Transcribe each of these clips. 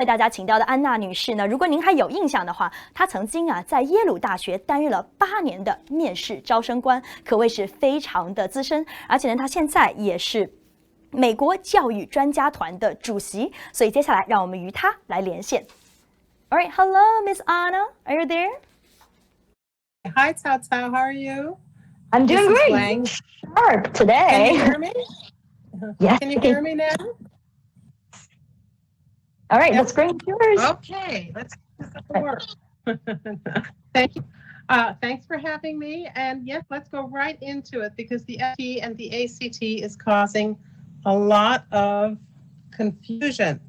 为大家请到的安娜女士呢，如果您还有印象的话，她曾经在耶鲁大学担任了8年的面试招生官，可谓是非常的资深。而且呢，她现在也是美国教育专家团的主席。所以接下来让我们与她来连线。All right, hello, Miss Ahna, are you there? Hi, Cao Cao. How are you? I'm doing great. Sharp today. Can you hear me? Yes. Can you hear me now? All right, let's bring yours. Okay, let's work. Thank you. Thanks for having me. And yes, let's go right into it because the SAT and the ACT is causing a lot of confusion.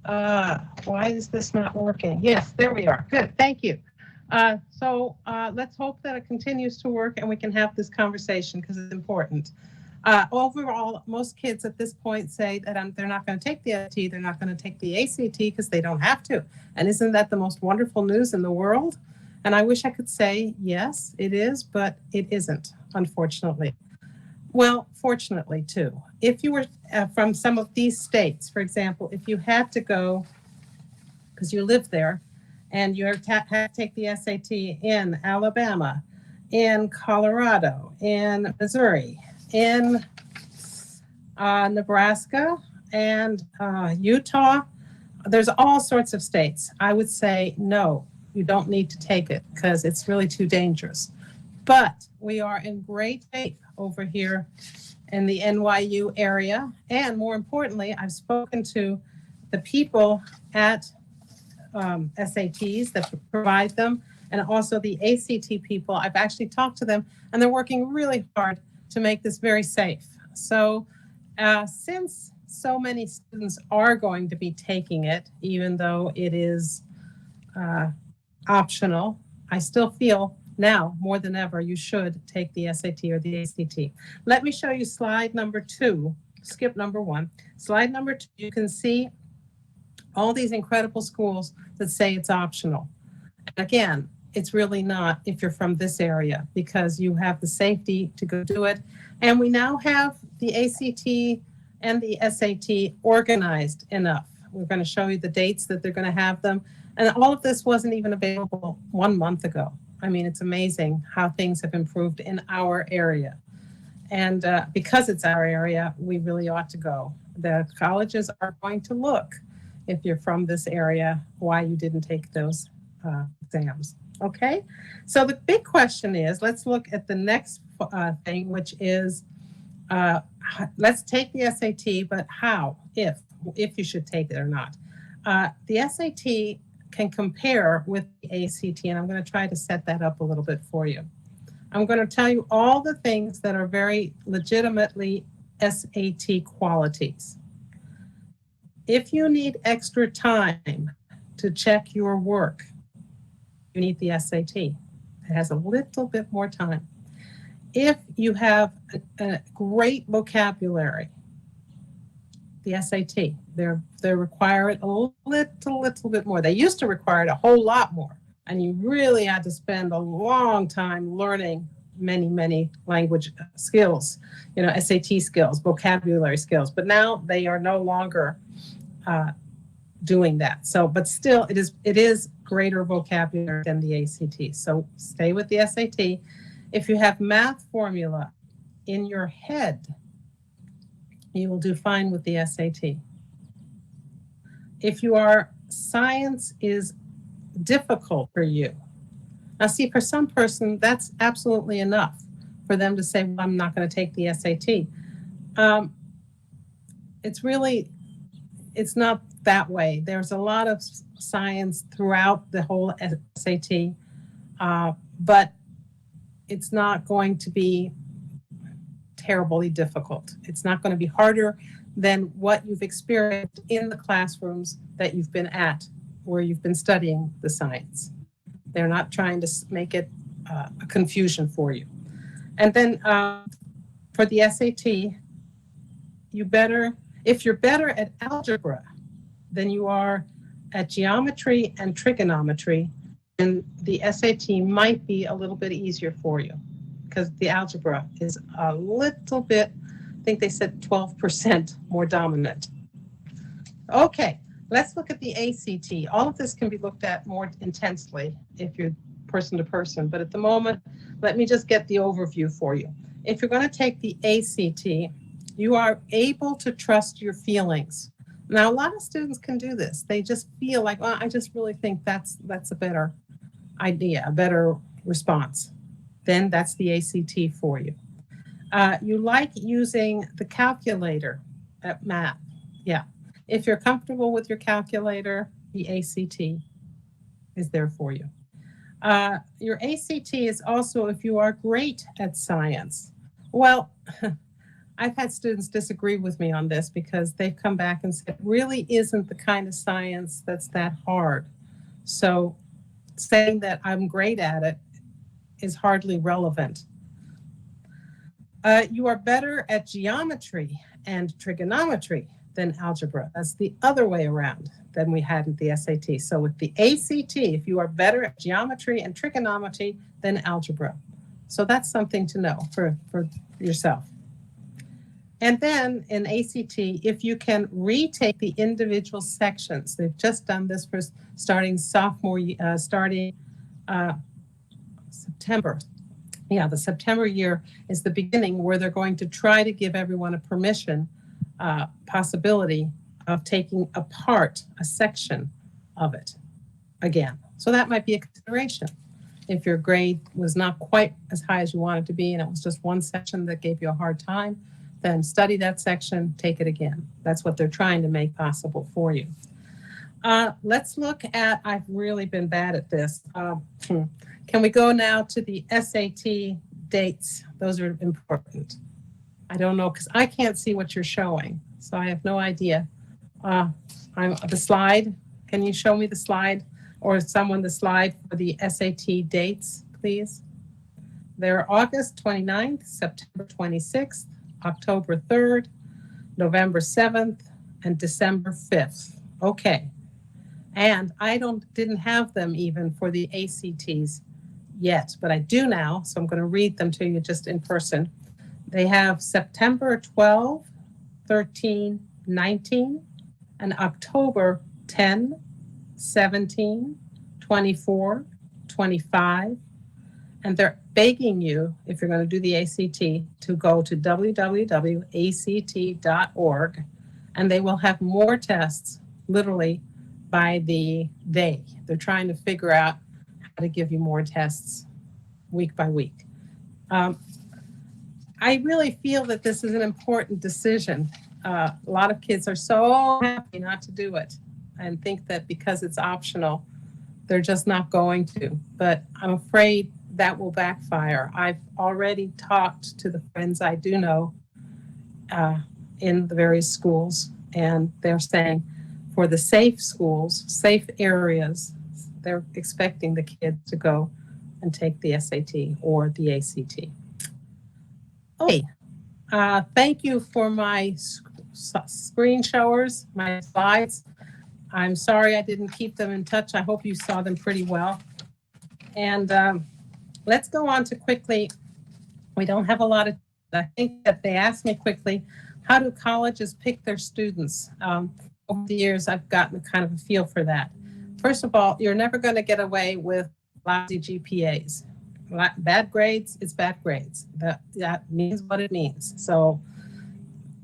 Why is this not working? Yes, there we are. Good, thank you. So let's hope that it continues to work and we can have this conversation because it's important. Overall, most kids at this point say that they're not going to take the SAT, they're not going to take the ACT because they don't have to. And isn't that the most wonderful news in the world? And I wish I could say, yes, it is, but it isn't, unfortunately. Well, fortunately, too. If you were from some of these states, for example, if you had to go, because you live there, and you had to take the SAT in Alabama, in Colorado, in Missouri, in Nebraska, and Utah, there's all sorts of states. I would say, no, you don't need to take it because it's really too dangerous. But we are in great shape over here in the NYU area. And more importantly, I've spoken to the people at SATs that provide them, and also the ACT people. I've actually talked to them, and they're working really hard to make this very safe. So since so many students are going to be taking it, even though it is optional, I still feel now more than ever you should take the SAT or the ACT. Let me show you slide number 2, skip number 1. Slide number 2, you can see all these incredible schools that say it's optional. Again, it's really not if you're from this area because you have the safety to go do it. And we now have the ACT and the SAT organized enough. We're going to show you the dates that they're going to have them. And all of this wasn't even available 1 month ago. I mean, it's amazing how things have improved in our area. And because it's our area, we really ought to go. The colleges are going to look, if you're from this area, why you didn't take those exams. Okay, so the big question is, let's look at the next thing, which is, let's take the SAT, but how, if you should take it or not. The SAT can compare with the ACT, and I'm going to try to set that up a little bit for you. I'm going to tell you all the things that are very legitimately SAT qualities. If you need extra time to check your work, you need the SAT. It has a little bit more time. If you have a great vocabulary, the SAT, they require it a little bit more. They used to require it a whole lot more, and you really had to spend a long time learning many language skills, SAT skills, vocabulary skills, but now they are no longer doing that. So, but still, it is greater vocabulary than the ACT. So stay with the SAT. If you have math formula in your head, you will do fine with the SAT. If science is difficult for you, now see, for some person, that's absolutely enough for them to say, well, I'm not going to take the SAT. It's not that way. There's a lot of science throughout the whole SAT, but it's not going to be terribly difficult. It's not going to be harder than what you've experienced in the classrooms that you've been at, where you've been studying the science. They're not trying to make it a confusion for you. And then for the SAT, if you're better at algebra than you are at geometry and trigonometry, then the SAT might be a little bit easier for you because the algebra is a little bit, I think they said 12% more dominant. Okay, let's look at the ACT. All of this can be looked at more intensely if you're person to person, but at the moment, let me just get the overview for you. If you're going to take the ACT, you are able to trust your feelings. Now, a lot of students can do this. They just feel like, well, I just really think that's a better idea, a better response. Then that's the ACT for you. You like using the calculator at math. Yeah. If you're comfortable with your calculator, the ACT is there for you. Your ACT is also if you are great at science. Well, I've had students disagree with me on this because they've come back and said, it really isn't the kind of science that's that hard. So saying that I'm great at it is hardly relevant. You are better at geometry and trigonometry than algebra. That's the other way around than we had at the SAT. So with the ACT, if you are better at geometry and trigonometry than algebra. So that's something to know for yourself. And then in ACT, if you can retake the individual sections, they've just done this for starting September. Yeah, the September year is the beginning where they're going to try to give everyone a permission possibility of taking apart a section of it again. So that might be a consideration. If your grade was not quite as high as you wanted to be and it was just one section that gave you a hard time, then study that section, take it again. That's what they're trying to make possible for you. Let's look at, I've really been bad at this. Can we go now to the SAT dates? Those are important. I don't know, because I can't see what you're showing, so I have no idea. The slide, can you show me the slide, or someone the slide for the SAT dates, please? They're August 29th, September 26th, October 3rd, November 7th, and December 5th. Okay. And I didn't have them even for the ACTs yet, but I do now, so I'm going to read them to you just in person. They have September 12, 13, 19, and October 10, 17, 24, 25, and they're begging you, if you're going to do the ACT, to go to www.act.org, and they will have more tests literally by the day. They're trying to figure out how to give you more tests week by week. I really feel that this is an important decision. A lot of kids are so happy not to do it and think that because it's optional, they're just not going to. But I'm afraid that will backfire. I've already talked to the friends I do know in the various schools, and they're saying for the safe schools, safe areas, they're expecting the kids to go and take the SAT or the ACT. Okay, thank you for my screen showers, my slides. I'm sorry I didn't keep them in touch. I hope you saw them pretty well. And let's go on to quickly. We don't have a lot of, I think that they asked me quickly, how do colleges pick their students? Over the years, I've gotten kind of a feel for that. First of all, you're never going to get away with lousy GPAs. Bad grades, it's bad grades. That means what it means. So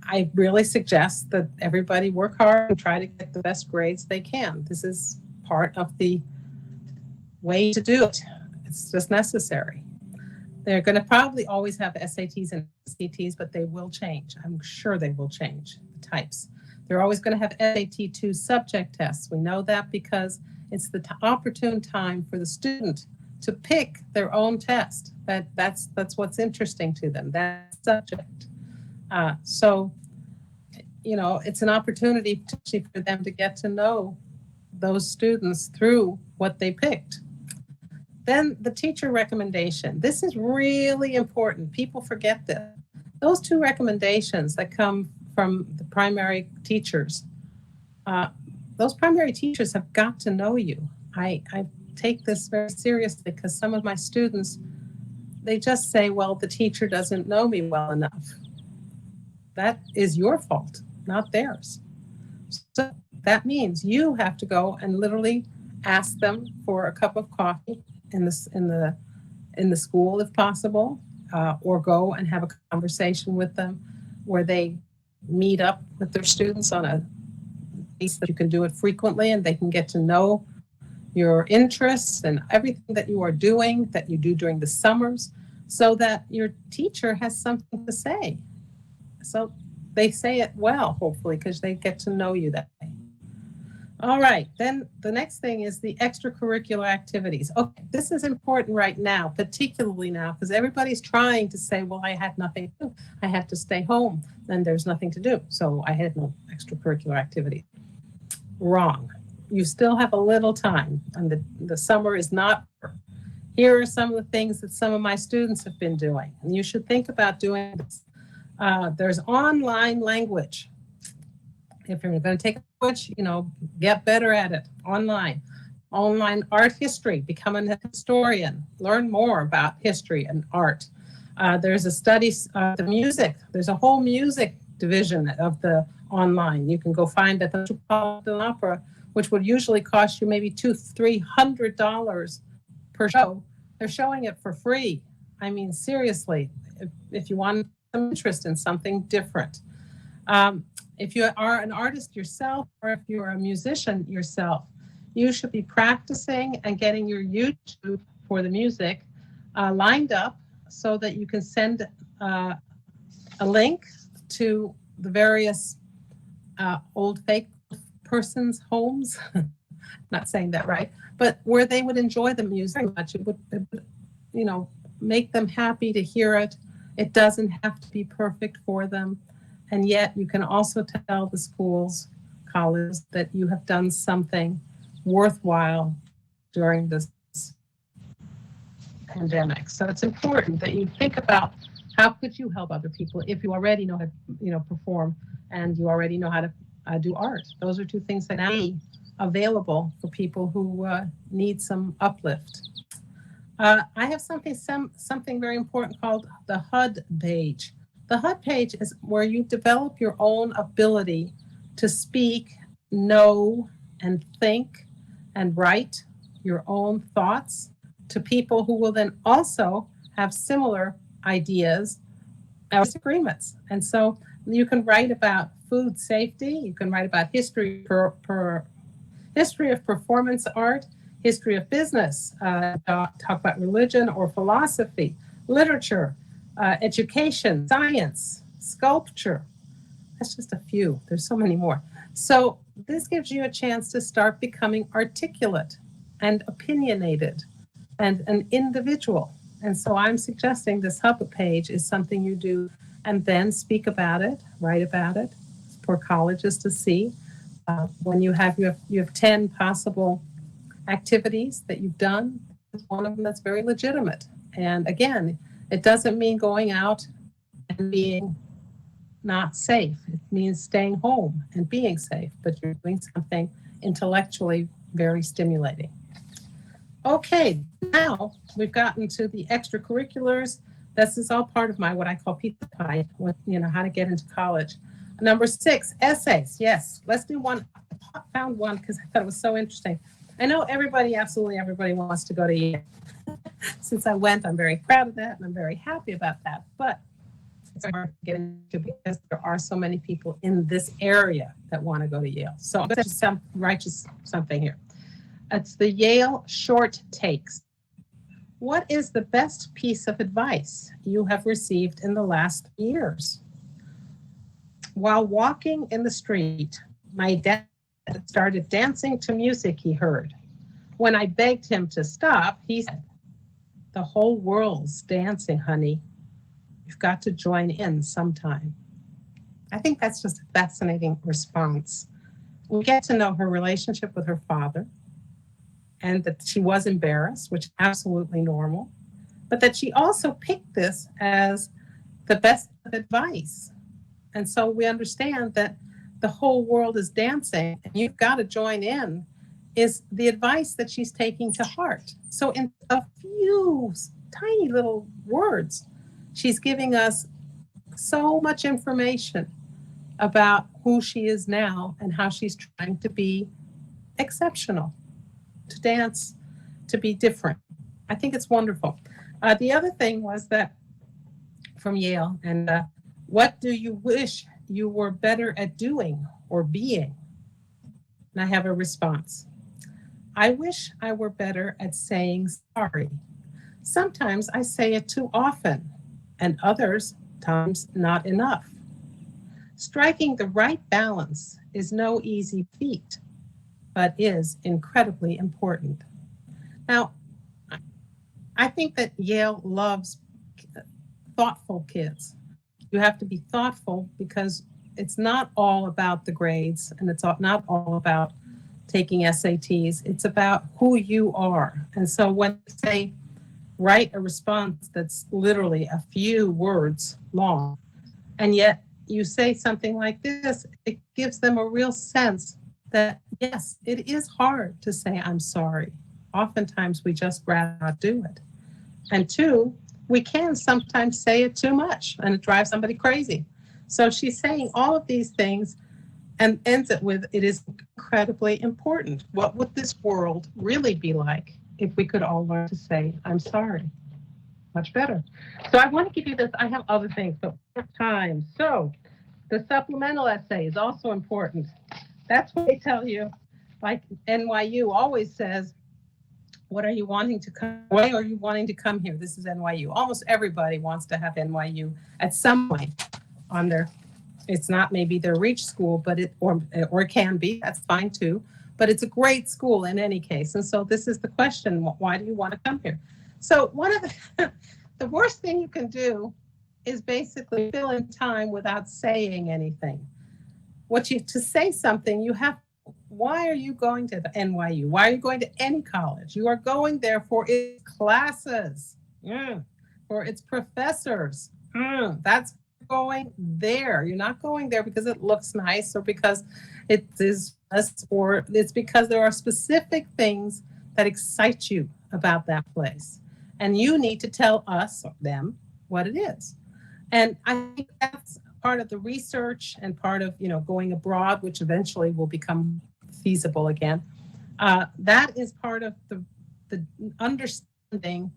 I really suggest that everybody work hard and try to get the best grades they can. This is part of the way to do it. It's just necessary. They're going to probably always have SATs and SATs, but they will change. I'm sure they will change the types. They're always going to have SAT2 subject tests. We know that because it's the opportune time for the student to pick their own test. That's what's interesting to them, that subject. So, you know, it's an opportunity for them to get to know those students through what they picked. Then the teacher recommendation. This is really important. People forget this. Those two recommendations that come from the primary teachers, those primary teachers have got to know you. I take this very seriously because some of my students, they just say, well, the teacher doesn't know me well enough. That is your fault, not theirs. So that means you have to go and literally ask them for a cup of coffee in the school if possible, or go and have a conversation with them where they meet up with their students on a basis that you can do it frequently and they can get to know your interests and everything that you are doing, that you do during the summers, so that your teacher has something to say. So they say it well, hopefully, because they get to know you that way. All right, then the next thing is the extracurricular activities. Okay, this is important right now, particularly now, because everybody's trying to say, well, I had nothing to do. I had to stay home, and there's nothing to do, so I had no extracurricular activity. Wrong. You still have a little time, and the summer is not over. Here are some of the things that some of my students have been doing, and you should think about doing this. There's online language. If you're going to take a language, get better at it online. Online art history, become a historian, learn more about history and art. There's a study, the music. There's a whole music division of the online. You can go find at the Metropolitan Opera, which would usually cost you maybe $200-300 per show. They're showing it for free. I mean, seriously, if you want some interest in something different. If you are an artist yourself, or if you're a musician yourself, you should be practicing and getting your YouTube for the music lined up so that you can send a link to the various old fake persons' homes. Not saying that right, but where they would enjoy the music very much. It would, make them happy to hear it. It doesn't have to be perfect for them. And yet you can also tell the schools, colleges, that you have done something worthwhile during this pandemic. So it's important that you think about how could you help other people if you already know how to perform and you already know how to do art. Those are two things that are available for people who need some uplift. I have something very important called the HUD page. The HUD page is where you develop your own ability to speak, know, and think, and write your own thoughts to people who will then also have similar ideas or disagreements. And so you can write about food safety, you can write about history history of performance art, history of business, talk about religion or philosophy, literature, education, science, sculpture. That's just a few. There's so many more. So this gives you a chance to start becoming articulate and opinionated and an individual. And so I'm suggesting this HUB page is something you do and then speak about it, write about it for colleges to see. When you have 10 possible activities that you've done, one of them that's very legitimate. And again, it doesn't mean going out and being not safe. It means staying home and being safe, but you're doing something intellectually very stimulating. Okay, now we've gotten to the extracurriculars. This is all part of my what I call pizza pie, how to get into college. Number 6, essays. Yes, let's do one. I found one because I thought it was so interesting. I know absolutely everybody wants to go to Yale. Since I went, I'm very proud of that and I'm very happy about that. But it's hard to get into because there are so many people in this area that want to go to Yale. So I'm going to write something here. It's the Yale Short Takes. What is the best piece of advice you have received in the last years? While walking in the street, my dad started dancing to music he heard. When I begged him to stop, he said, "The whole world's dancing, honey. You've got to join in sometime." I think that's just a fascinating response. We get to know her relationship with her father and that she was embarrassed, which is absolutely normal, but that she also picked this as the best advice. And so we understand that the whole world is dancing and you've got to join in is the advice that she's taking to heart. So in a few tiny little words, she's giving us so much information about who she is now and how she's trying to be exceptional, to dance, to be different. I think it's wonderful. The other thing was that from Yale, and what do you wish you were better at doing or being? And I have a response. I wish I were better at saying sorry. Sometimes I say it too often, and others times not enough. Striking the right balance is no easy feat, but is incredibly important. Now, I think that Yale loves thoughtful kids. You have to be thoughtful because it's not all about the grades, and it's not all about taking SATs. It's about who you are. And so when you say, write a response that's literally a few words long, and yet you say something like this, it gives them a real sense that, yes, it is hard to say, I'm sorry. Oftentimes we just rather not do it. And two, we can sometimes say it too much and it drives somebody crazy. So she's saying all of these things and ends it with, it is incredibly important. What would this world really be like if we could all learn to say, I'm sorry? Much better. So I want to give you this. I have other things, but we have time. So the supplemental essay is also important. That's what they tell you. Like NYU always says, what are you wanting to come? Why are you wanting to come here? This is NYU. Almost everybody wants to have NYU at some point on their, it's not maybe their reach school, but it, or it can be, that's fine too. But it's a great school in any case. And so this is the question, why do you want to come here? So one of the worst thing you can do is basically fill in time without saying anything. To say something, you have, why are you going to the NYU? Why are you going to any college? You are going there for its classes, for its professors. That's going there. You're not going there because it looks nice or because it is, or it's because there are specific things that excite you about that place. And you need to tell us, or them, what it is. And I think that's part of the research and part of, going abroad, which eventually will become feasible again. That is part of the understanding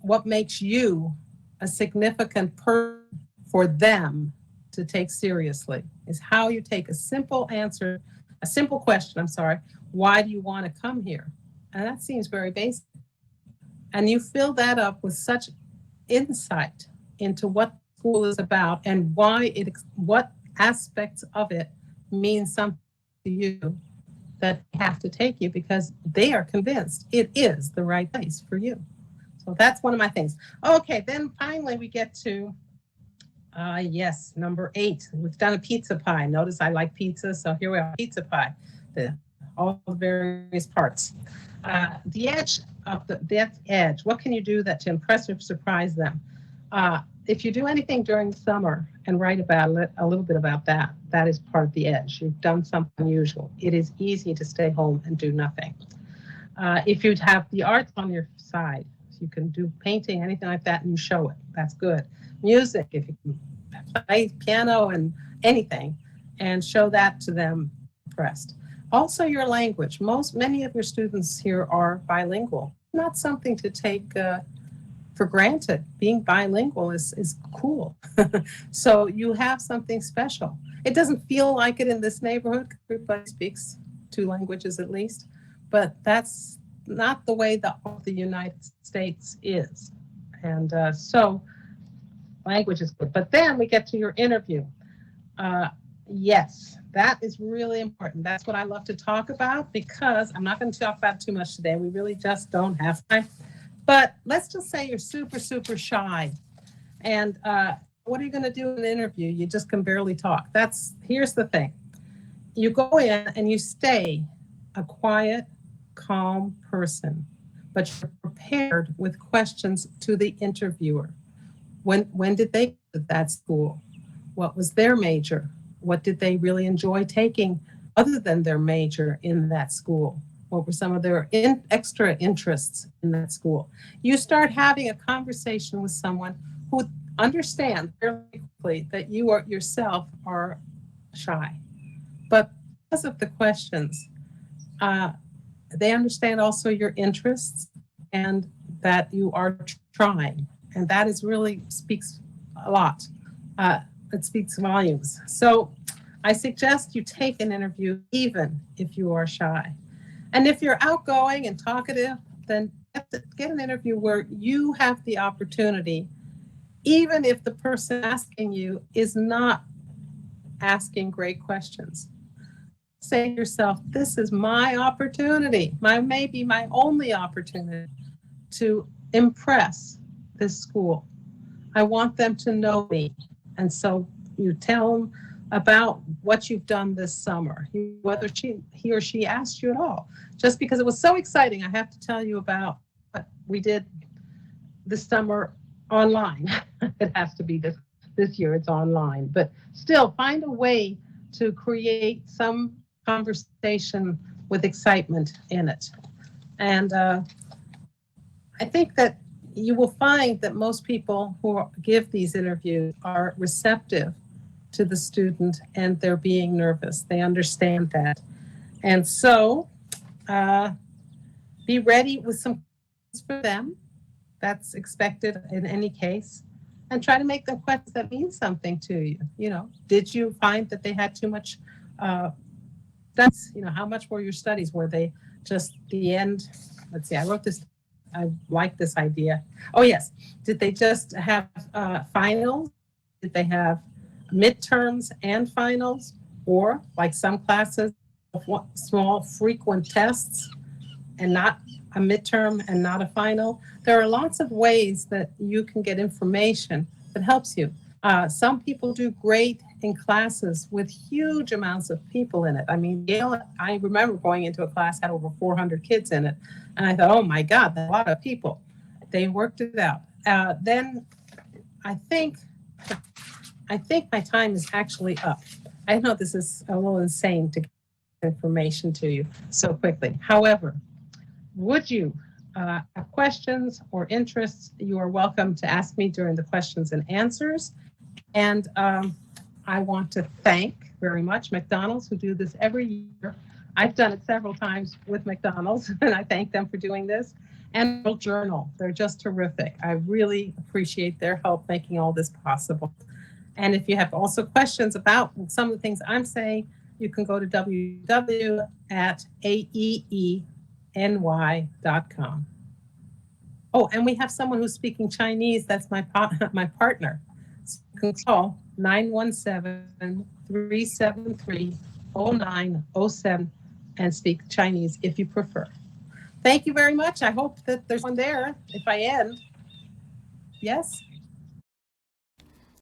what makes you a significant person for them to take seriously, is how you take a simple question, why do you want to come here? And that seems very basic. And you fill that up with such insight into what school is about and what aspects of it mean something to you that have to take you because they are convinced it is the right place for you. So that's one of my things. Okay, then finally we get to, number 8. We've done a pizza pie. Notice I like pizza, so here we are, pizza pie. All the various parts. The edge of the edge. What can you do to impress or surprise them? If you do anything during summer and write about it, a little bit about that, that is part of the edge. You've done something unusual. It is easy to stay home and do nothing. If you have the arts on your side, you can do painting, anything like that, and you show it. That's good. Music, if you can play piano and anything, and show that to them, impressed. Also your language. Many of your students here are bilingual. Not something to take for granted. Being bilingual is cool. So you have something special. It doesn't feel like it in this neighborhood. Everybody speaks 2 languages at least, but that's not the way the United States is. And so language is good. But then we get to your interview. Yes, that is really important. That's what I love to talk about because I'm not going to talk about it too much today. We really just don't have time. But let's just say you're super, super shy. And what are you going to do in an interview? You just can barely talk. Here's the thing. You go in and you stay a quiet, calm person, but you're prepared with questions to the interviewer. When did they go to that school? What was their major? What did they really enjoy taking other than their major in that school? What were some of their extra interests in that school? You start having a conversation with someone who understand very quickly that you are yourself are shy. But because of the questions, they understand also your interests and that you are trying. And that is really speaks a lot. It speaks volumes. So I suggest you take an interview even if you are shy. And if you're outgoing and talkative, then get an interview where you have the opportunity, even if the person asking you is not asking great questions. Say to yourself, this is my opportunity, maybe my only opportunity to impress this school. I want them to know me. And so you tell them about what you've done this summer, whether he or she asked you at all. Just because it was so exciting, I have to tell you about what we did this summer online. It has to be this year, it's online. But still, find a way to create some conversation with excitement in it. And I think that you will find that most people who give these interviews are receptive to the student and they're being nervous. They understand that. And so be ready with some questions for them. That's expected in any case. And try to make them questions that mean something to you. You know, did you find that they had too much how much were your studies? Were they just the end? Let's see, I wrote this. I like this idea. Oh, yes. Did they just have finals? Did they have midterms and finals? Or, like some classes, small frequent tests and not a midterm and not a final? There are lots of ways that you can get information that helps you. Some people do great in classes with huge amounts of people in it. I mean, Yale, I remember going into a class had over 400 kids in it. And I thought, oh my God, that's a lot of people. They worked it out. Then I think my time is actually up. I know this is a little insane to get information to you so quickly. However, would you have questions or interests, you are welcome to ask me during the questions and answers. And I want to thank very much McDonald's, who do this every year. I've done it several times with McDonald's, and I thank them for doing this. And World Journal, they're just terrific. I really appreciate their help making all this possible. And if you have also questions about some of the things I'm saying, you can go to www.aeeny.com. Oh, and we have someone who's speaking Chinese. That's my partner. So you can call 917-373-0907 and speak Chinese if you prefer. Thank you very much. I hope that there's one there if I end. Yes?